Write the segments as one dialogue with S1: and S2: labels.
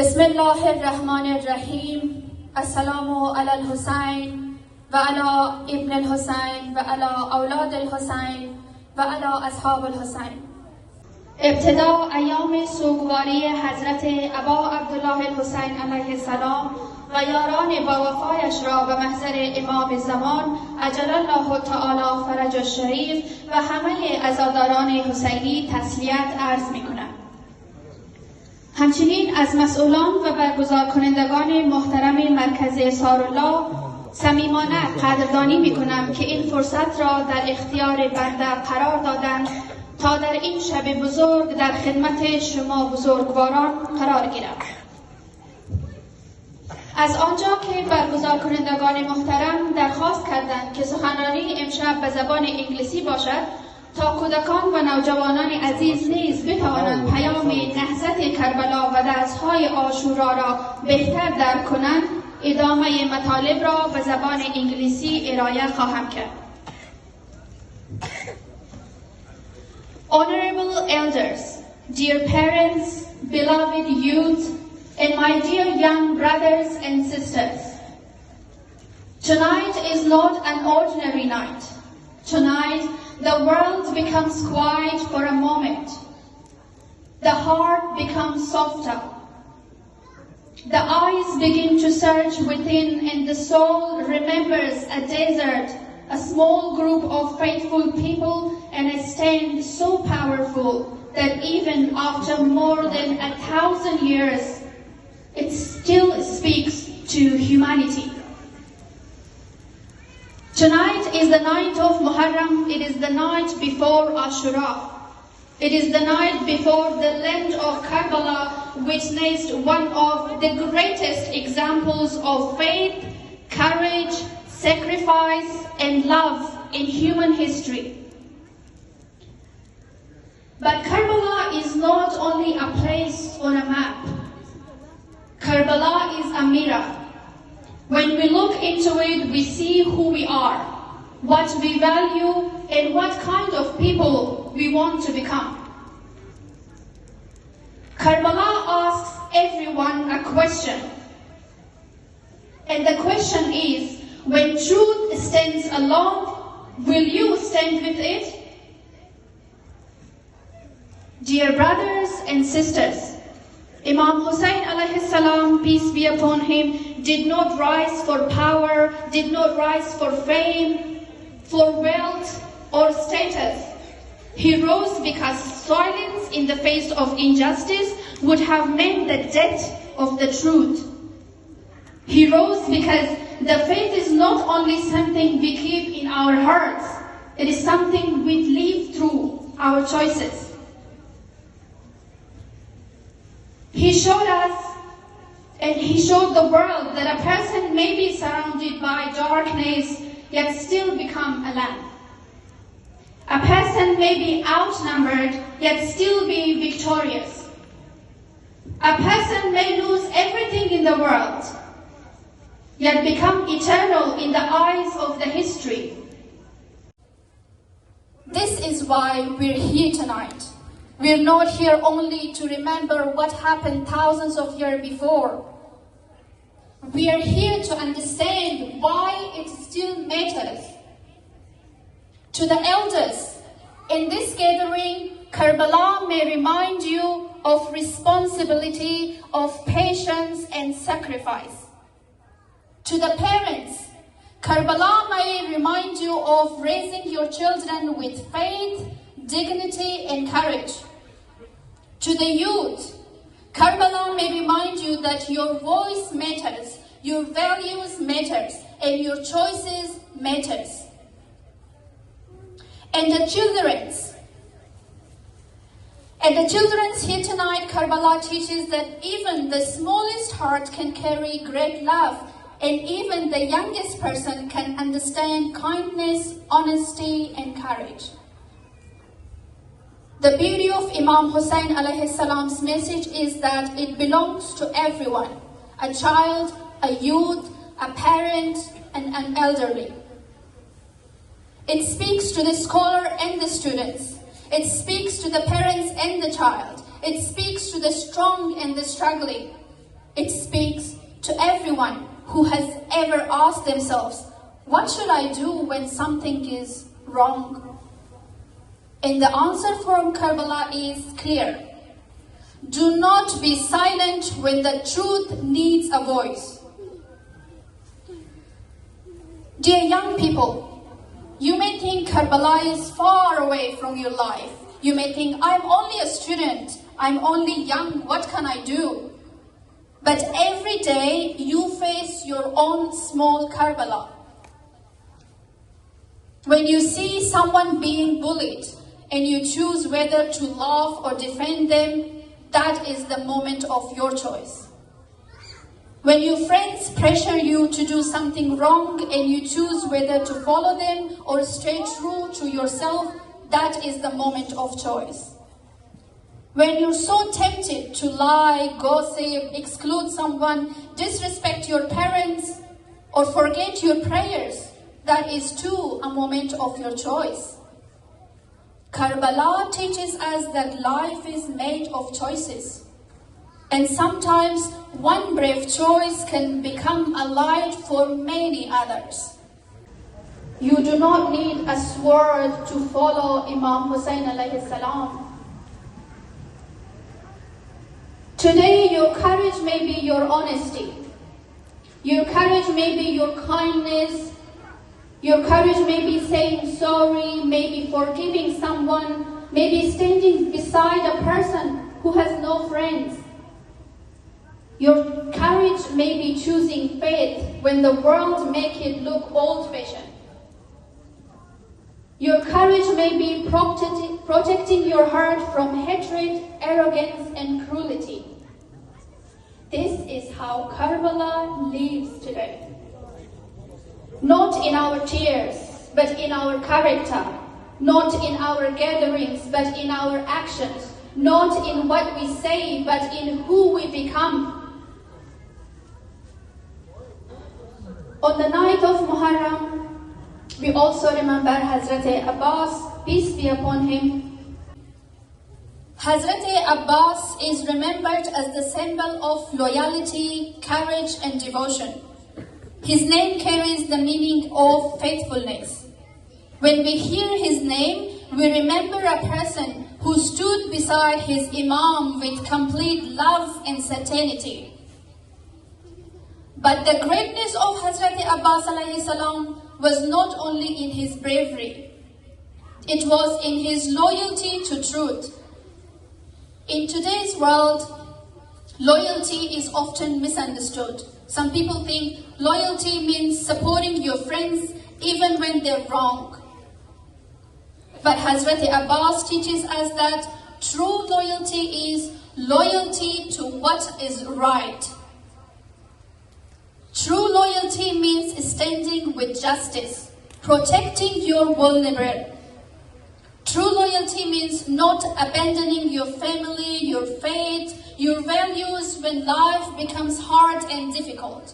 S1: بسم الله الرحمن الرحیم. السلام علی الحسین و علی ابن الحسین و علی اولاد الحسین و علی اصحاب الحسین. ابتدا ایام سوگواری حضرت ابا عبدالله الحسین علیه السلام و یاران با وفایش را به محضر امام زمان عجل الله تعالی فرج الشریف و همه عزاداران حسینی تسلیت عرض می کنم. همچنین از مسئولان و برگزار کنندگان محترم مرکز سارالله صمیمانه قدردانی می کنم که این فرصت را در اختیار بنده قرار دادند تا در این شب بزرگ در خدمت شما بزرگواران قرار گیرم. از آنجا که برگزار کنندگان محترم درخواست کردند که سخنرانی امشب به زبان انگلیسی باشد تا کودکان و نوجوانان عزیز نیز بتوانند پیام نهضت کربلا و درس‌های عاشورا را بهتر درک کنند، ادامه مطالب را به زبان انگلیسی ارائه خواهم کرد. Honorable elders, dear parents, beloved youth, and my dear young brothers and sisters, tonight is not an ordinary night. Tonight, the world becomes quiet for a moment. The heart becomes softer. The eyes begin to search within, and the soul remembers a desert, a small group of faithful people, and a stand so powerful that even after more than 1,000 years, it still speaks to humanity. Tonight is the night of Muharram. It is the night before Ashura. It is the night before the land of Karbala witnessed one of the greatest examples of faith, courage, sacrifice, and love in human history. But Karbala is not only a place on a map. Karbala is a mirror. When we look into it, we see who we are, what we value, and what kind of people we want to become. Karbala asks everyone a question. And the question is, when truth stands alone, will you stand with it? Dear brothers and sisters, Imam Hussein alayhi salam, peace be upon him, did not rise for power, did not rise for fame, for wealth or status. He rose because silence in the face of injustice would have meant the death of the truth. He rose because the faith is not only something we keep in our hearts, it is something we live through our choices. He showed us and he showed the world that a person may be surrounded by darkness yet still become a lamp. A person may be outnumbered yet still be victorious. A person may lose everything in the world yet become eternal in the eyes of the history. This is why we're here tonight. We're not here only to remember what happened thousands of years before. We are here to understand why it still matters. To the elders, in this gathering, Karbala may remind you of responsibility, of patience and sacrifice. To the parents, Karbala may remind you of raising your children with faith, dignity and courage. To the youth, Karbala may remind you that your voice matters, your values matters, and your choices matters. And the children's here tonight, Karbala teaches that even the smallest heart can carry great love, and even the youngest person can understand kindness, honesty, and courage. The beauty of Imam Hussein alayhi salam's message is that it belongs to everyone, a child, a youth, a parent, and an elderly. It speaks to the scholar and the students. It speaks to the parents and the child. It speaks to the strong and the struggling. It speaks to everyone who has ever asked themselves, what should I do when something is wrong? And the answer from Karbala is clear. Do not be silent when the truth needs a voice. Dear young people, you may think Karbala is far away from your life. You may think, I'm only a student, I'm only young, what can I do? But every day you face your own small Karbala. When you see someone being bullied and you choose whether to laugh or defend them, that is the moment of your choice. When your friends pressure you to do something wrong and you choose whether to follow them or stay true to yourself, that is the moment of choice. When you're so tempted to lie, gossip, exclude someone, disrespect your parents, or forget your prayers, that is too a moment of your choice. Karbala teaches us that life is made of choices. And sometimes one brave choice can become a light for many others. You do not need a sword to follow Imam Hussein alayhi salam. Today your courage may be your honesty. Your courage may be your kindness. Your courage may be saying sorry, maybe forgiving someone, maybe standing beside a person who has no friends. Your courage may be choosing faith when the world makes it look old-fashioned. Your courage may be protecting your heart from hatred, arrogance, and cruelty. This is how Karbala lives today. Not in our tears, but in our character. Not in our gatherings, but in our actions. Not in what we say, but in who we become. On the night of Muharram, we also remember Hazrat Abbas, peace be upon him. Hazrat Abbas is remembered as the symbol of loyalty, courage, and devotion. His name carries the meaning of faithfulness. When we hear his name, we remember a person who stood beside his Imam with complete love and certainty. But the greatness of Hazrat Abbas alayhi salam was not only in his bravery. It was in his loyalty to truth. In today's world, loyalty is often misunderstood. Some people think loyalty means supporting your friends even when they're wrong. But Hazrat Abbas teaches us that true loyalty is loyalty to what is right. True loyalty means standing with justice, protecting your vulnerable. True loyalty means not abandoning your family, your faith, your values when life becomes hard and difficult.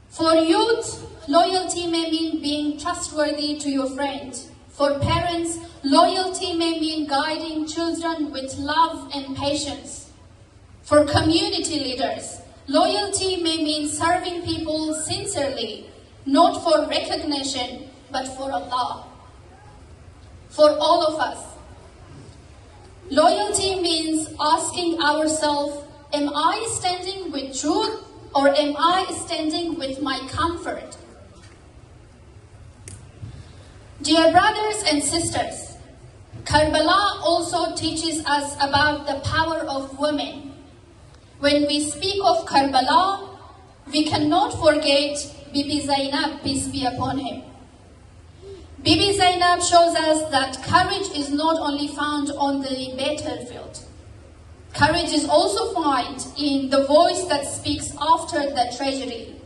S1: For youth, loyalty may mean being trustworthy to your friends. For parents, loyalty may mean guiding children with love and patience. For community leaders, loyalty may mean serving people sincerely, not for recognition, but for Allah. For all of us, loyalty means asking ourselves, am I standing with truth or am I standing with my comfort? Dear brothers and sisters, Karbala also teaches us about the power of women. When we speak of Karbala, we cannot forget Bibi Zainab, peace be upon him. Bibi Zainab shows us that courage is not only found on the battlefield. Courage is also found in the voice that speaks after the tragedy.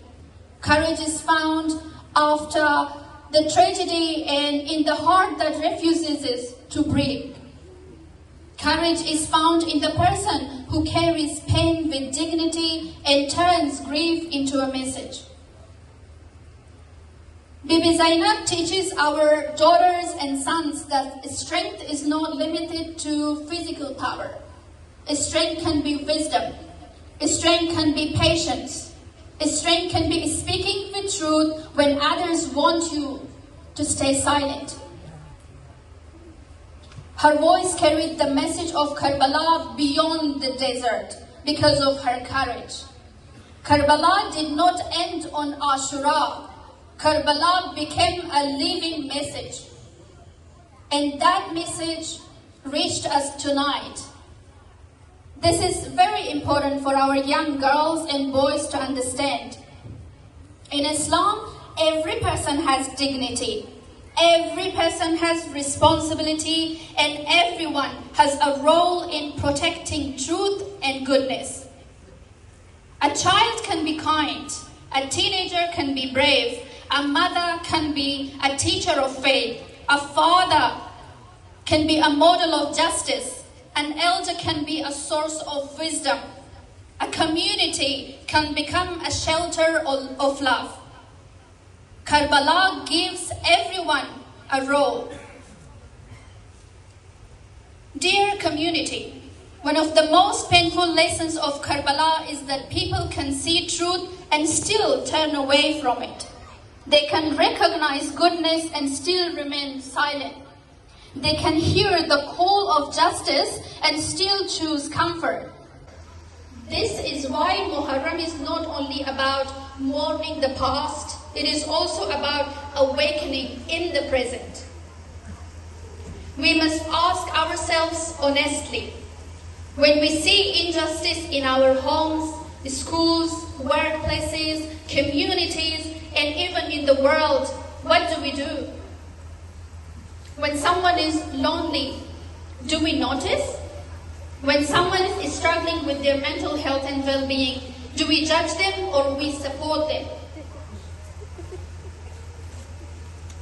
S1: Courage is found after the tragedy and in the heart that refuses to breathe. Courage is found in the person who carries pain with dignity and turns grief into a message. Bibi Zainab teaches our daughters and sons that strength is not limited to physical power. Strength can be wisdom, Strength can be patience. Strength can be speaking the truth when others want you to stay silent. Her voice carried the message of Karbala beyond the desert because of her courage. Karbala did not end on Ashura. Karbala became a living message. And that message reached us tonight. This is very important for our young girls and boys to understand. In Islam, every person has dignity. Every person has responsibility, and everyone has a role in protecting truth and goodness. A child can be kind, a teenager can be brave, a mother can be a teacher of faith, a father can be a model of justice, an elder can be a source of wisdom, a community can become a shelter of love. Karbala gives everyone a role. Dear community, one of the most painful lessons of Karbala is that people can see truth and still turn away from it. They can recognize goodness and still remain silent. They can hear the call of justice and still choose comfort. This is why Muharram is not only about mourning the past, it is also about awakening in the present. We must ask ourselves honestly, when we see injustice in our homes, schools, workplaces, communities, and even in the world, what do we do? When someone is lonely, do we notice? When someone is struggling with their mental health and well-being, do we judge them or we support them?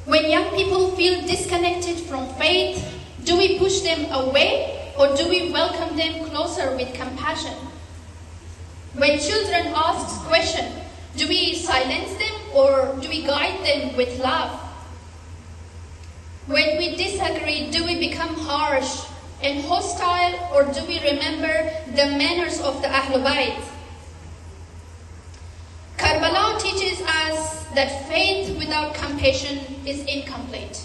S1: When young people feel disconnected from faith, do we push them away or do we welcome them closer with compassion? When children ask questions, do we silence them or do we guide them with love? When we disagree, do we become harsh and hostile or do we remember the manners of the Ahlul Bayt? Karbala teaches us that faith without compassion is incomplete.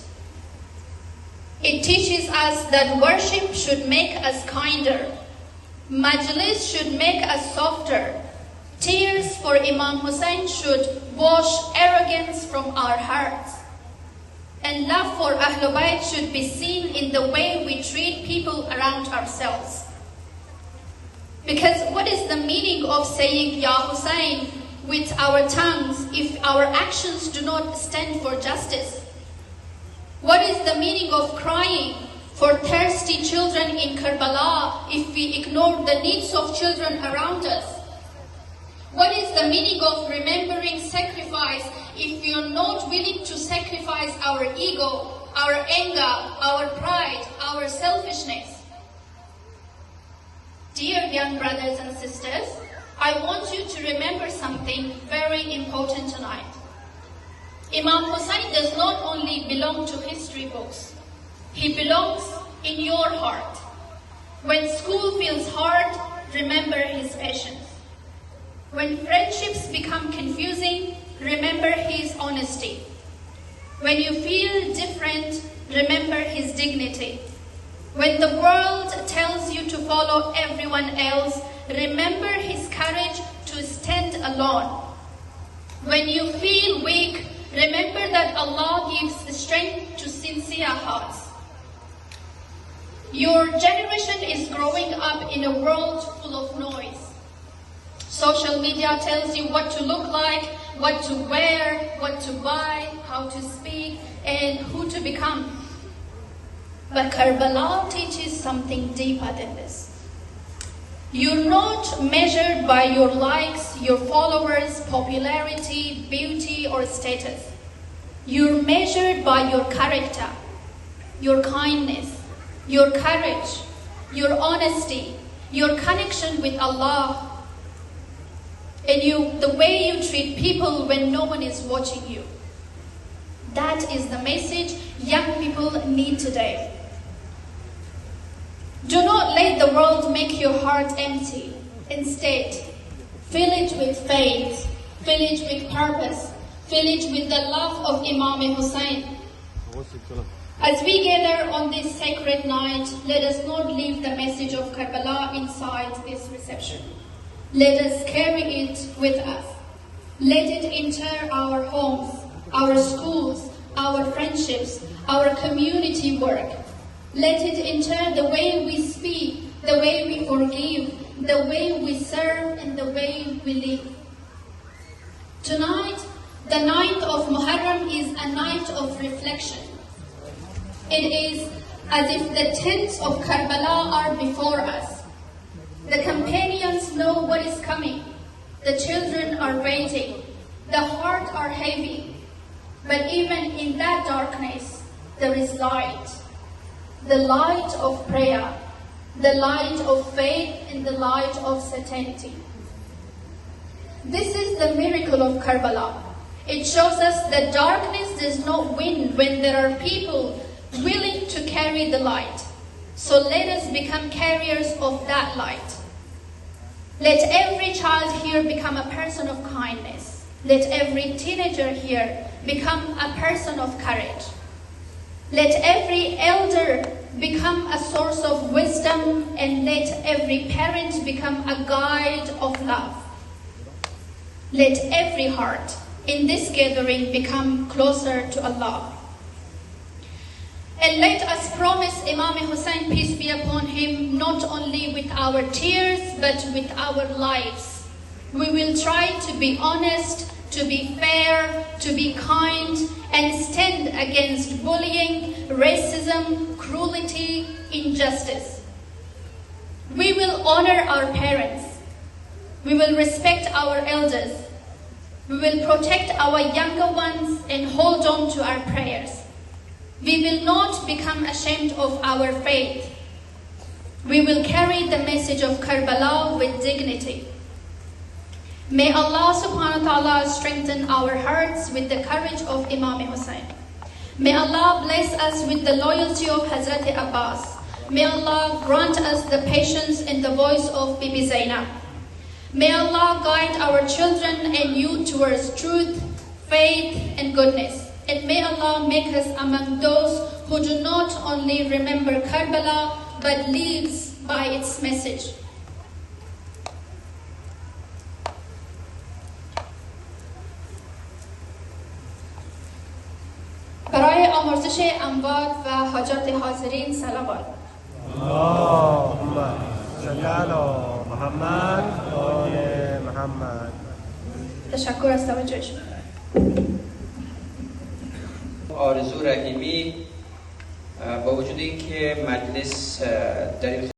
S1: It teaches us that worship should make us kinder. Majlis should make us softer. Tears for Imam Hussein should wash arrogance from our hearts. And love for Ahlul Bayt should be seen in the way we treat people around ourselves. Because what is the meaning of saying Ya Hussein with our tongues if our actions do not stand for justice? What is the meaning of crying for thirsty children in Karbala if we ignore the needs of children around us? What is the meaning of remembering sacrifice if we are not willing to sacrifice our ego, our anger, our pride, our selfishness? Dear young brothers and sisters, I want you to remember something very important tonight. Imam Hussein does not only belong to history books. He belongs in your heart. When school feels hard, remember his patience. When friendships become confusing, remember his honesty. When you feel different, remember his dignity. When the world tells you to follow everyone else, remember his courage to stand alone. When you feel weak, remember that Allah gives strength to sincere hearts. Your generation is growing up in a world full of noise. Social media tells you what to look like, what to wear, what to buy, how to speak, and who to become. But Karbala teaches something deeper than this. You're not measured by your likes, your followers, popularity, beauty, or status. You're measured by your character, your kindness, your courage, your honesty, your connection with Allah, and the way you treat people when no one is watching you. That is the message young people need today. Do not let the world make your heart empty. Instead, Fill it with faith, fill it with purpose, fill it with the love of Imam Hussein. As we gather on this sacred night, let us not leave the message of Karbala inside this reception. Let us carry it with us. Let it enter our homes, our schools, our friendships, our community work. Let it enter the way we speak, the way we forgive, the way we serve, and the way we live. Tonight, the 9th of Muharram is a night of reflection. It is as if the tents of Karbala are before us. The companions know what is coming. The children are waiting. The hearts are heavy. But even in that darkness, there is light. The light of prayer, the light of faith, and the light of certainty. This is the miracle of Karbala. It shows us that darkness does not win when there are people willing to carry the light. So let us become carriers of that light. Let every child here become a person of kindness. Let every teenager here become a person of courage. Let every elder become a source of wisdom, and let every parent become a guide of love. Let every heart in this gathering become closer to Allah. And let us promise Imam Hussein, peace be upon him, not only with our tears, but with our lives. We will try to be honest, to be fair, to be kind, and stand against bullying, racism, cruelty, injustice. We will honor our parents. We will respect our elders. We will protect our younger ones and hold on to our prayers. We will not become ashamed of our faith. We will carry the message of Karbala with dignity. May Allah subhanahu wa ta'ala strengthen our hearts with the courage of Imam Hussein. May Allah bless us with the loyalty of Hazrat Abbas. May Allah grant us the patience and the voice of Bibi Zainab. May Allah guide our children and youth towards truth, faith, and goodness. And may Allah make us among those who do not only remember Karbala, but lives by its message. برای آمرزش اموات و حاجات حاضرین صلوات.
S2: اللهم صل علی محمد و آل محمد.
S1: تشکر از توجهشون.
S3: آرزو رحیمی با وجود اینکه مجلس در